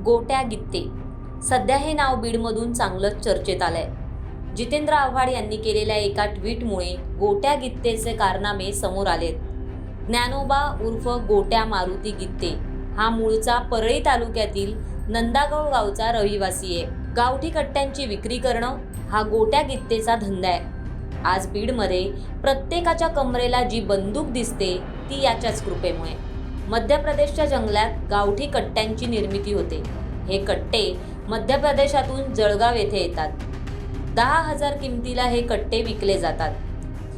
गोट्या गित्ते. सध्या हे नाव बीडमधून चांगलंच चर्चेत आलंय. जितेंद्र आव्हाड यांनी केलेल्या एका ट्विटमुळे गोट्या गित्तेचे कारनामे समोर आलेत. ज्ञानोबा उर्फ गोट्या मारुती गित्ते हा मूळचा परळी तालुक्यातील नंदागौळ गावचा रहिवासी आहे. गावठी कट्ट्यांची विक्री करणं हा गोट्या गित्तेचा धंदा आहे. आज बीडमध्ये प्रत्येकाच्या कमरेला जी बंदूक दिसते ती याच्याच कृपेमुळे. मध्य प्रदेशच्या जंगलात गावठी कट्ट्यांची निर्मिती होते. हे कट्टे मध्य प्रदेशातून जळगाव येथे येतात. 10,000 किमतीला हे कट्टे विकले जातात.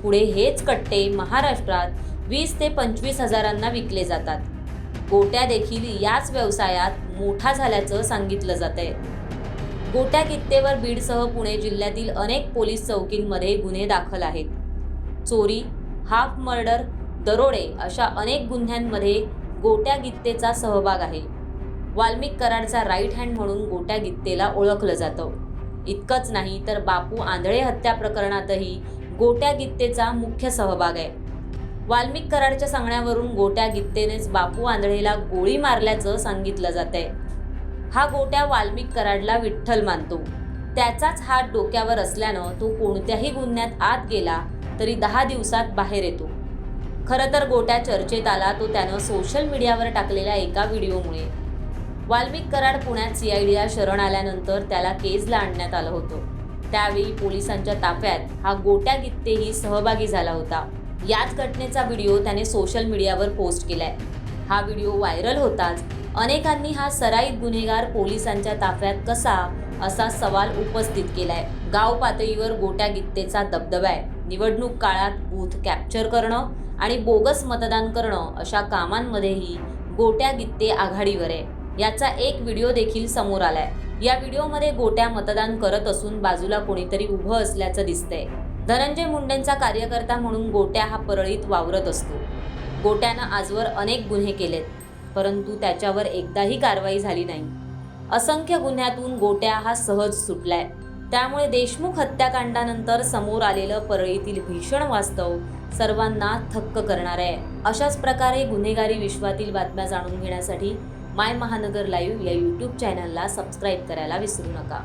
पुढे हेच कट्टे महाराष्ट्रात 20 ते 25 हजारांना विकले जातात. गोट्या देखील याच व्यवसायात मोठा झाल्याचं सांगितलं जातंय. गोट्या गित्तेवर बीडसह पुणे जिल्ह्यातील अनेक पोलीस चौकींमध्ये गुन्हे दाखल आहेत. चोरी, हाफ मर्डर, दरोडे अशा अनेक गुन्ह्यांमध्ये गोट्या गित्तेचा सहभाग आहे. वाल्मिक कराडचा राईट हँड म्हणून गोट्या गित्तेला ओळखलं जातं. इतकंच नाही तर बापू आंधळे हत्या प्रकरणातही गोट्या गित्तेचा मुख्य सहभाग आहे. वाल्मिक कराडच्या सांगण्यावरून गोट्या गित्तेनेच बापू आंधळेला गोळी मारल्याचं सांगितलं जातंय. हा गोट्या वाल्मिक कराडला विठ्ठल मानतो. त्याचाच हात डोक्यावर असल्यानं तो कोणत्याही गुन्ह्यात आत गेला तरी 10 दिवसात बाहेर येतो. खरं तर गोट्या चर्चेत आला तो त्यानं सोशल मीडियावर टाकलेल्या एका व्हिडिओमुळे. वाल्मिक कराड पुण्यात CIDला शरण आल्यानंतर त्याला केजला आणण्यात आलं होतं. त्यावेळी पोलिसांच्या ताफ्यात हा गोट्या गित्तेही सहभागी झाला होता. याच घटनेचा व्हिडिओ त्याने सोशल मीडियावर पोस्ट केलाय. हा व्हिडिओ व्हायरल होताच अनेकांनी हा सराईत गुन्हेगार पोलिसांच्या ताफ्यात कसा असा सवाल उपस्थित केलाय. गाव पातळीवर गोट्या गित्तेचा दबदबा आहे. निवडणूक काळात बूथ कॅप्चर करणं आणि बोगस मतदान करणं अशा कामांमध्येही गोट्या गित्ते आघाडीवर आहे. याचा एक व्हिडिओ देखील समोर आलाय. या व्हिडिओमध्ये गोट्या मतदान करत असून बाजूला कोणीतरी उभं असल्याचं दिसतंय. धनंजय मुंडेंचा कार्यकर्ता म्हणून गोट्या हा परळीत वावरत असतो. गोट्यानं आजवर अनेक गुन्हे केलेत, परंतु त्याच्यावर एकदाही कारवाई झाली नाही. असंख्य गुन्ह्यातून गोट्या हा सहज सुटलाय. त्यामुळे देशमुख हत्याकांडानंतर समोर आलेलं परळीतील भीषण वास्तव सर्वांना थक्क करणार आहे. अशाच प्रकारे गुन्हेगारी विश्वातील बातम्या जाणून घेण्यासाठी माय महानगर लाईव्ह या YouTube चॅनलला सबस्क्राईब करायला विसरू नका.